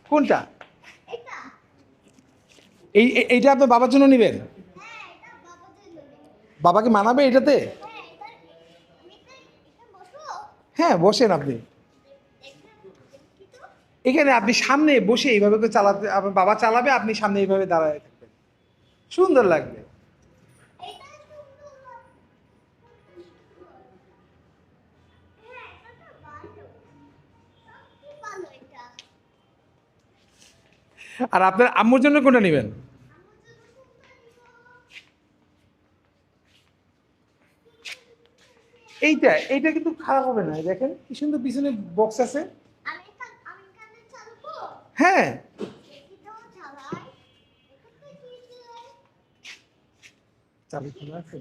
কোনটা? এইটা আপনার বাবার জন্য নেবেন? বাবাকে মানাবে এটাতে? হ্যাঁ, বসেন আপনি এখানে, আপনি সামনে বসে এইভাবে করে চালাতে, আপনার বাবা চালাবে, আপনি সামনে এইভাবে দাঁড়ায় থাকবেন, সুন্দর লাগবে। আর আপনার আম্মুর জন্য কোনটা নেবেন? এইটা কিন্তু খারাপ হবে না, দেখেন কি সুন্দর পিছনে বক্স আছে। হ্যাঁ, চাবি খোলা আছে।